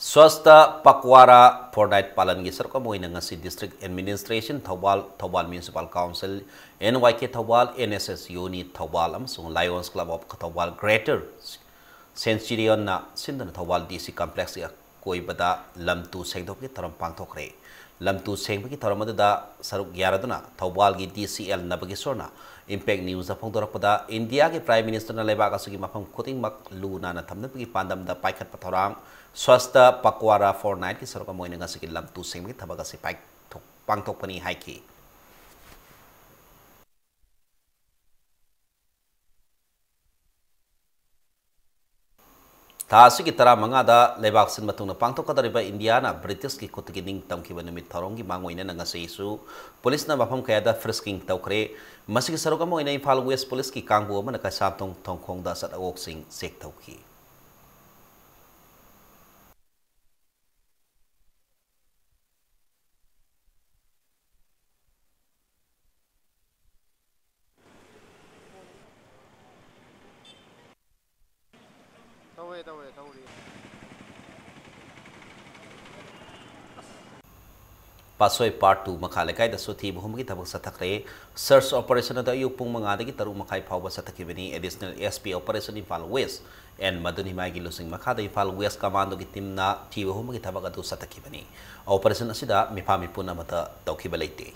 स्वस्थ पकवारा फोरनाइट पालन की सरकम होइना district administration Thoubal municipal council NYK Thoubal NSS unit Thoubal lions club of Thoubal greater centurion सिंधन थौबाल डीसी कॉम्प्लेक्स कोइबदा लमतु सेंगदोक की थरम पांथोखरे लमतु सेंगबकी थरम अदुदा सरुक यारदुना थौबाल की डीसीएल नबगेश्वरना इम्पैक्ट न्यूज़ फोंदोरपदा इंडिया के प्राइम मिनिस्टर लेबाक असुगी मफम खुदिंगमक लूना थमनबकी पांदमदा पाइखत पथौराम स्वस्थ पकवारा फोरनाइट की सरकम मोइना ngasi की लमतु सेंगबकी थबक असे पांगथोकपनी हाइकी थासी की तरा मंगादा लेबाक सिन मतुंग पांगथोकदरिबा इंडिया ना ब्रिटिश की खुद की निंग तमखिबा नुमित थौरोंगी मांगोइना ngasi पुलिस ना मफम कयादा फ्रिस्किंग तौखरे मसिक सरकम मोइना इम्फाल वेस्ट पुलिस की कांगबु अमना कासातोंग थोंखोंदा सदअवोक सिंग सेक तौखी Pasoi Part 2 Makha Lekai da Suthi Bhumgi Tabak Satakre Search Operation da Yupung Mangadi Taru Makai Pawba Satakibini Additional SP Operation Infal West and Maduni Magi Losing Makada Infal West Commando Gitimna Tiva Humagi Tabagatu Satakibini Operation Asida Mipami Punamata Tokibalete.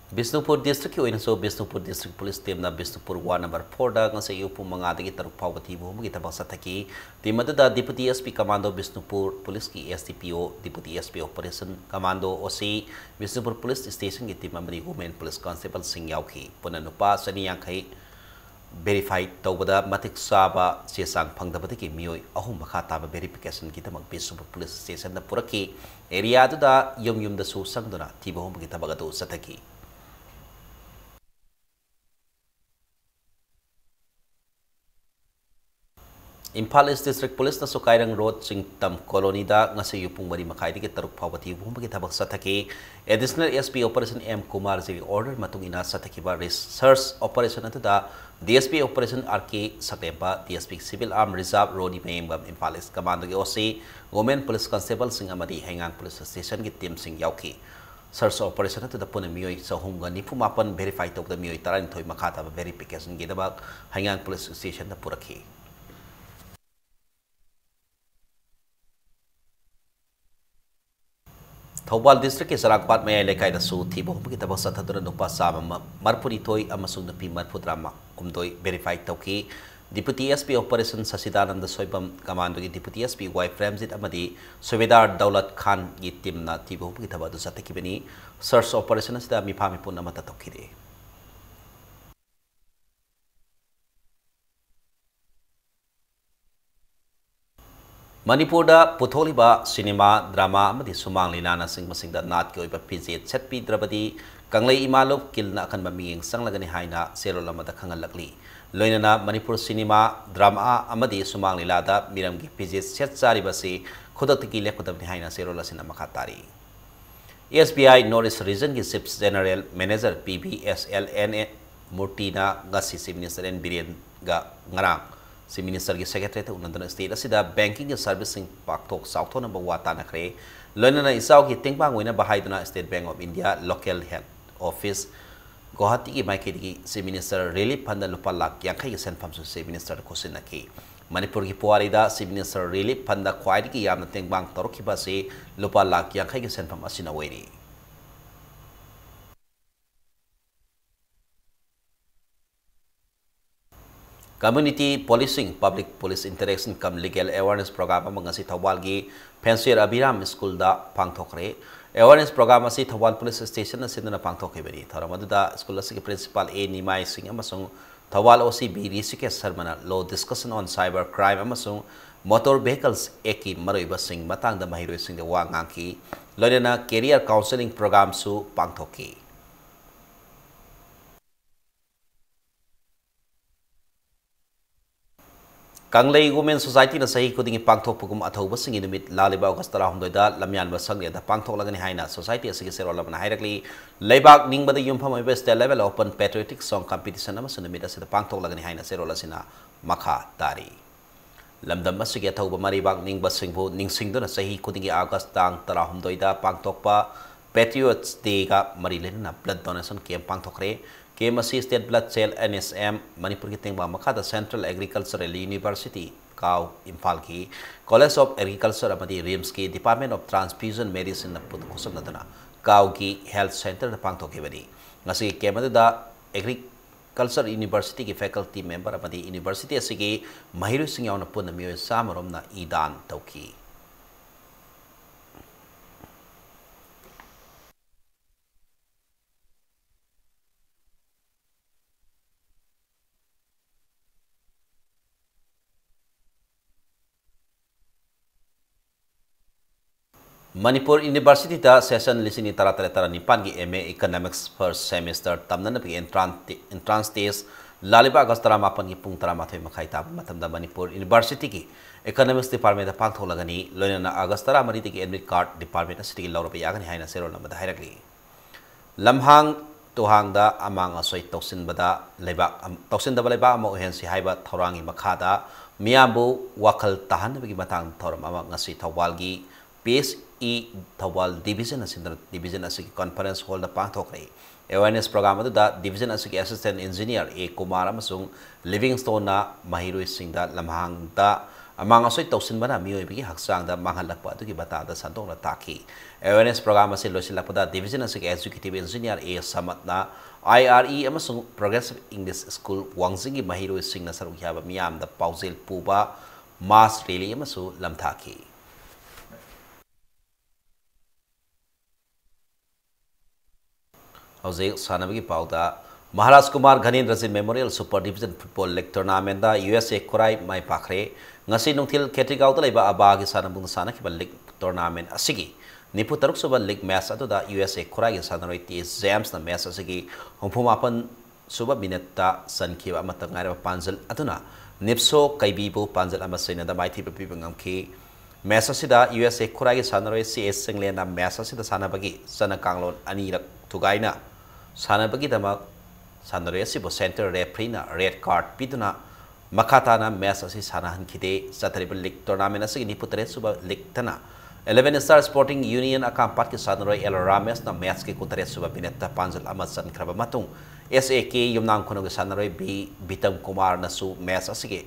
Bisnupur District in so Bisnupur District Police Team na Bisnupur 1 number 4 da ng sa iyo po mga dagi taruk pawati mo magita bang sataki team da Deputy SP Commando Bisnupur Police ki STPO Deputy SP Operation Commando OC Bisnupur Police Station ki team member Women Police Constable Singyaw ki punanupa sa niyang kay verify tawbada matik saba siyasang pangdabati ki miyoy ahong makataba verification kita mag Bisnupur Police Station na puraki area da yung da susang do na tibo mo magita bagado sataki. Impal East District Police na Sukairang Road Singtam Colony da nga sa yupong mari makay di taruk pawati bumagi tabak sa taki Additional SP Operation M Kumar Zili order matong ina sa taki ba research operation nato da DSP Operation RK Saklempa DSP Civil Arm Reserve Rodi Mayembam Impal East Commando gi OC Women Police Constable sing amadi Hengang Police Station gi team sing yauki search operation nato da puna miyoy sa hunga ni pumapan verify tok da miyoy taran toy makata ba verification gi da Hengang Police Station na puraki. Thobal District ke Sarakpat Maya Lekai da Su Thibo kita basa thadura nupa sama Marpuri toy amasung napi Marpudrama kumdoi verify tauki Deputy SP Operation Sasidananda Soibam Commando ki Deputy SP Y Framsit amadi Subedar Daulat Khan ki team na Thibo kita badu satakibani search operation sida mipami pun namata tokide. Manipur da putholiba cinema drama amadi sumang linana sing masingda nat ki oiba PJ setpi drabadi kanglei imalop kilna kan maming sanglagani haina sero lamada khangalakli loinana Manipur cinema drama amadi sumang lilada miramgi PJ set sari basi khodatki lekudabni haina sero lasina makatari SBI Norris Region ki Chief General Manager PBSLN Murtina ngasi si Minister N Biren ga ngarang si Minister ki Secretary ta unandana state asida banking servicing paktok south number wata na kre loina na isaw ki tingpang wina bahay duna State Bank of India local head office Guwahati ki maiki ki si Minister relief fund lupa lak yang kay sen pam si Minister ko sinaki Manipur ki puwari da si Minister relief fund kwai ki yam na tingpang torok ki ba si lupa lak yang kay sen pam asina weri Community Policing Public Police Interaction Cum Legal Awareness Program mga si Thawal gi Pensier Abiram School da pangthokre awareness program si Thawal Police Station na sinna pangthokre bani tharamadu da school si principal A Nimai Singh amasung Thawal OCB Rishikesh Sarmana law discussion on cyber crime amasung motor vehicles eki maroiba sing matang da mahiroi sing da wangangki loina career counseling program su pangthokki Kanglei Women Society na sahi kudingi pangthok pugum athauba singi numit laliba August 12 da lamyan basang da pangthok lagani haina society asigi sero lamna hairakli leibak ningbada yumpham ibe state level open patriotic song competition ama sunumit asida pangthok lagani haina sero lasina makha tari lamdam asigi athauba maribak ningba singbu ningsingdo na sahi kudingi August tang 12 da pangthokpa Patriots Day ga marilena blood donation camp pangthokre KMC State Blood Cell NSM Manipur ki tengba makada Central Agricultural University Kaw Impal ki College of Agriculture amadi RIMS ki Department of Transfusion Medicine na putukosam nadana Kaw ki Health Center na pangthoke bani ngasi kemada da Agriculture University ki faculty member amadi university asigi mahiru singyaw na pun na miyo samarom na idan tawki Manipur University da session listening tara nipan gi MA Economics first semester tamna na entrance test laliba August 8 gi pung 13 makai ta matamda Manipur University ki Economics department da pangthok lagani loina na August 13 gi admit card department city gi lawra ya gani haina sero lamada hairakli lamhang tuhangda amang asoi toksinbada lebak toksindaba lebak ama ohensi haiba thorangi makhada miambu wakal tahanbagi matang thoram ama ngasi thawalgi PSE thawal division asigi conference hall da pangthokre awareness program da division asigi assistant engineer A Kumar amasung Livingstone na mahiroi singda lamhangda amang asoi toksinbana mioi bigi haksang da manghalakpa atugi bata da santong na taki awareness program ase losilakpada division asigi executive engineer A Samatna IRE amasung progressive English school wangzingi mahiroi singna saruk yaba miyam da pausel puba mass rally amasu lamthaki Hauze Sanabigi Pauda Maharaj Kumar Ghanin Razin Memorial Super Division Football League Tournament da USA Kurai Mai Pakre ngasi nungthil Ketrigau da leba abagi sanabung sanakiba league tournament asigi nipu taruk suba league match adu da USA Kurai gi sanaroi ti James na match asigi hongphumapan suba minute sankiba amatangai panjal aduna nipso kaibibu panjal amasaina da maiti pipi ngamki match asida USA Kurai gi sanaroi CS England na match asida sanabagi sana kanglon anirak tugaina sanabagi dama sanare asibo center referee na red card piduna makata na match asi sanahan khide sataribal league tournament asigi niputre suba league tana 11 Star Sporting Union akampat ki sanaroi El Rames na match ki kuntare suba binetta panjal amasan kraba matung SAK yumnang khono ki sanaroi B Bitam Kumar na su match asigi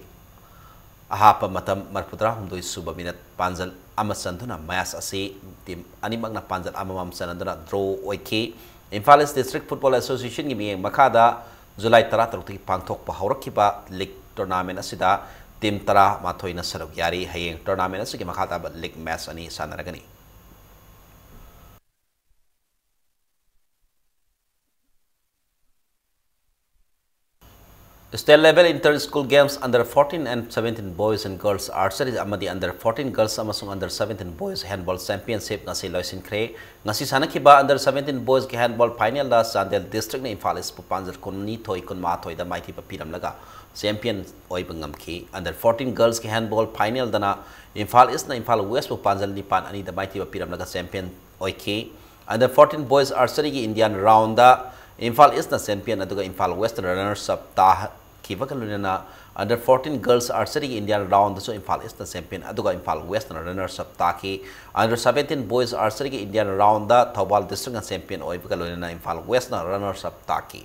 ahapa matam marputra humdoi suba minat panjal amasan thuna match asi tim animak na panjal amamam sanandana draw oike Imphal East District Football Association gi miyeng makada July 13 ki pangthok pa haurakkiba league tournament asida team tara mathoi na saruk yari hayeng tournament asigi makada league match ani sanaragani State level inter-school games under 14 and 17 boys and girls archery amadi under 14 girls amasung under 17 boys handball championship ngasi loisin kre ngasi sanakiba under 17 boys ki handball final da Sandel district na Imphal East pupanjar kunni thoi kunma thoi da maiti pa piram laga champion oi bangam ki under 14 girls ki handball final dana Imphal East na Imphal West pupanjar nipan ani da maiti pa piram laga champion oi ki under 14 boys archery ki Indian round da Imphal East na champion aduga Imphal West runners up ta Kivakaluna under 14 girls archery Indian round so Imphal East na champion aduga Imphal West na runners up taki under 17 boys archery Indian round da Thawal district na champion oi bikaluna Imphal West na runners up taki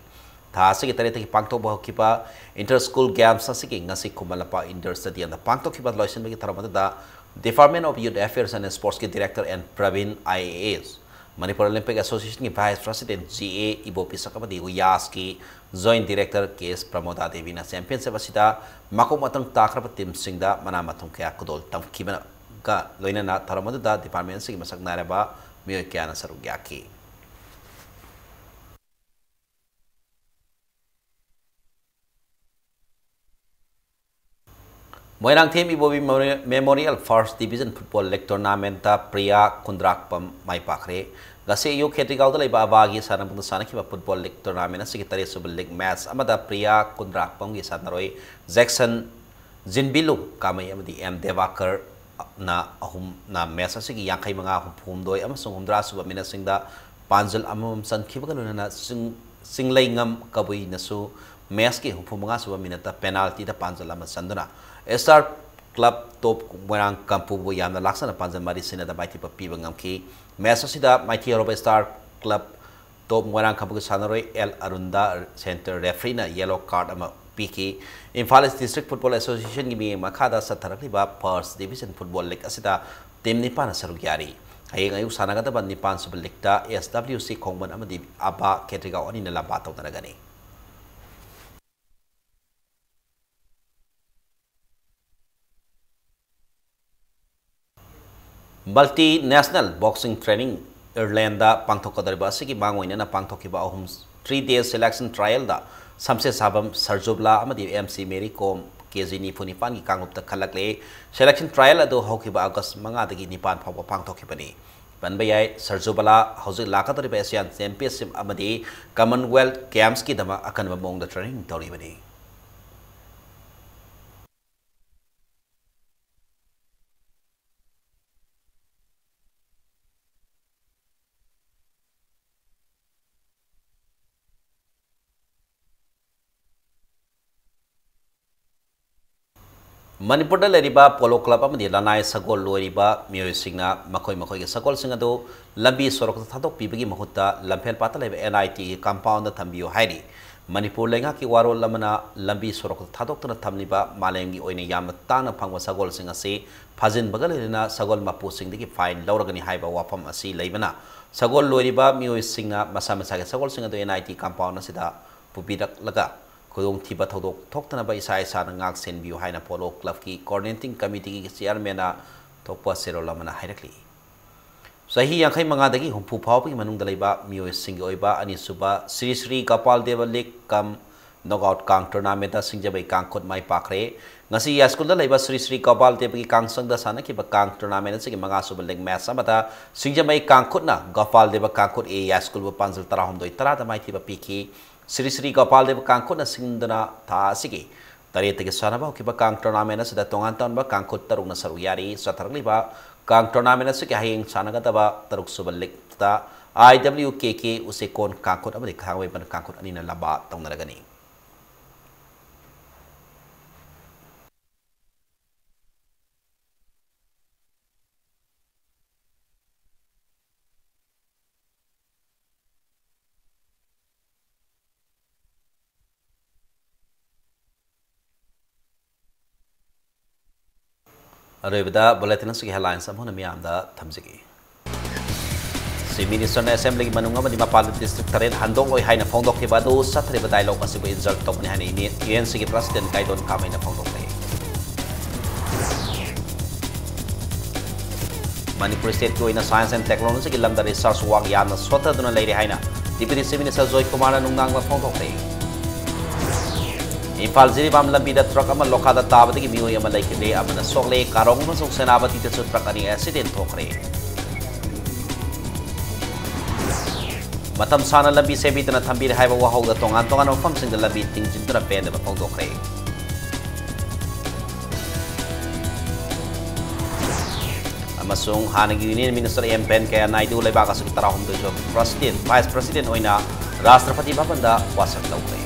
tha asigi tare taki pangtok ba kipa inter school games asigi ngasi kumalapa indoor stadium da pangtok kipa loisin bagi taramada da Department of Youth Affairs and Sports ki director and Praveen IAS Manipur Olympic Association ki Vice President GA Ibopi Sakamadi Uyas ki Joint Director Case Pramoda Devi na championship asida makom matang takrapa team singda mana matung kaya kudol tamkibana ka loina na taramadu da department sigi masak nareba miyo kaya na sarugyaki Moirang team Ibobi Memorial First Division Football League Tournament ta Priya Kundrakpam mai pakre gase yo Ketrigau da leba abagi sanapung sanakiba Football League Tournament asigi tare subal league match amada Priya Kundrakpam gi sanaroi Jackson Jinbilu kamai amadi M Devakar na ahum na match asigi yankai manga humdoi amasung humdra suba minasingda panjal amam sankiba kaluna na singlai ngam kabui nasu match ki humanga suba minata penalty da panjal ama sanduna Star Club top Moirang Kampu bu yamna laksana panjal mari sina da maiti pa piba ngamki match asida maiti Europa Star Club top Moirang Kampu sanaroi El Arunda center referee na yellow card ama piki Imphal East District Football Association gi mi makada satharakli ba First Division Football League asida team nipan saruk yari hayeng ayu sanagada ban nipan sub league ta SWC khongban amadi aba Ketrigau ani na lamba tawdaragani Multinational Boxing Training Ireland da pangthokadariba asigi bangoina na pangthokiba 3 days selection trial da samse sabam sarjubla amadi MC Mary Kom KG ni phunipan gi kangupta khalakle selection trial ado hokiba August 5 dagi nipan phawa pangthokibani banbayai sarjubla hauji lakadariba Asian Championship amadi Commonwealth Games ki dama akanba mongda training toribani Manipur da leriba polo club amadi lanai sagol loiriba miyoi singna makoi ge sagol singa do lambi sorok thadok pibagi mahutta lamphel pata leba NIT compound da thambiyo hairi Manipur lenga ki waro lamana lambi sorok thadok tana thamliba malengi oine yamna tana phangwa sagol singa se phajin bagalena sagol mapu singdagi fine lawragani haiba wafam asi leibana sagol loiriba miyoi singna masa ge sagol singa do NIT compound asida pubidak laga Kudong tiba thodok thokta na ba isa ngak sen biu haina polo club ki coordinating committee ki chairman na thokpa serola mana hairakli sahi yankhai manga dagi humpu phau pi manung dalaiba mio sing oiba ani suba Sri Gopal Deva League kam knockout kang tournament da singjabai kang khot mai pakre ngasi ya school da laiba Sri Gopal Deva ki kang sang da sana ki ba kang tournament se ki manga suba leg match amata singjabai kang khot na Gopal Deva kang khot e ya school ba panjal tarahom doi tara da mai thi ba piki Sri Gopal Deva kangkut na singdana ta sige tari tege sana ba kiba kang tournament na sida tongan taon ba kangkut tarung na saru yari sa tarli ba kang tournament na sige hayeng sana gata ba taruk subalik ta IWKK use kon kangkut abadi khangway ban kangkut ani na laba tong na lagani Arabida bulletin se headlines amhona miamda thamjigi si minister na assembly manunga madi mapal district taren handong oi haina phongdok ke badu sathre ba dialogue asibu insult top ni hani ni ANC ki president kaidon kamai na phongdok le Manipur state ko ina science and technology ki lamda research work yana sota duna leire haina deputy chief minister Joy Kumar na nungang ba phongdok le Impal Jiri Bam Lambida truck ama lokada tabati miyo ama laikide amana sokle karong masong senabati te truck ani accident thokre matam sana lambi sebi tana thambir haiba wahau da tongan ofam sing da lambi tingjin tana pen da phong dokre amasung hanagi union minister MP kaya naidu lebaga su tarahum do president vice president oina Rashtrapati Bhavan da wasak lautre